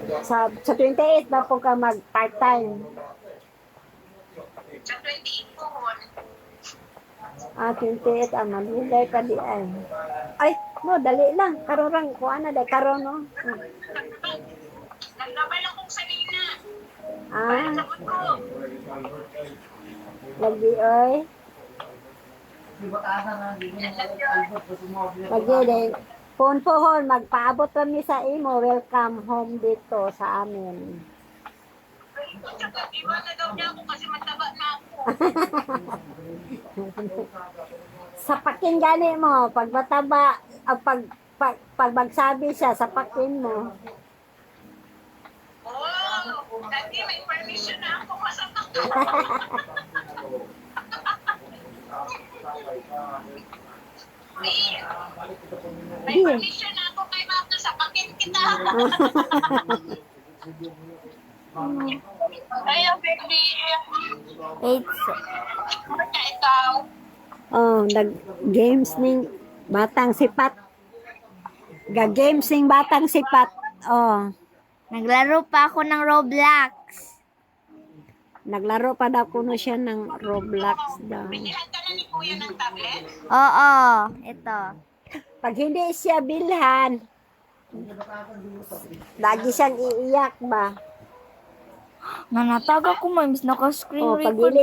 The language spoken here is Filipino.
Sa 28 ba po ka mag part-time? Sa 28 po ko. 28 manulay pa di ay. Ay, no, dali lang. Karorang kuha na dahil karon no. Naglabay lang kong sarina. Ah, Sagot ko. lagi oy. Lagi din. Phone po hon, magpaabot kami sa imo. Welcome home dito sa amin. Tsaka, iwan na daw niya ako kasi mataba na ako. Sapakin gani mo, pag mataba, pag magsabi siya, sapakin mo. Oh, dati may permission na ako masapak. May permission na ako kay Mama, sapakin kita. Kaya, baby. It's, Kaya ikaw. oh, nag-games ning batang sipat. Ga-games ning batang sipat. Oh, Naglaro pa ako ng Roblox. naglaro pa daw kuno siya ng Roblox daw. Bilihan ka na ni Kuya ng tablet? Oo, ito. Pag hindi siya bilhan, lagi siyang iiyak ba? Nanatag ako, miss. Naka-screen Oh, pag record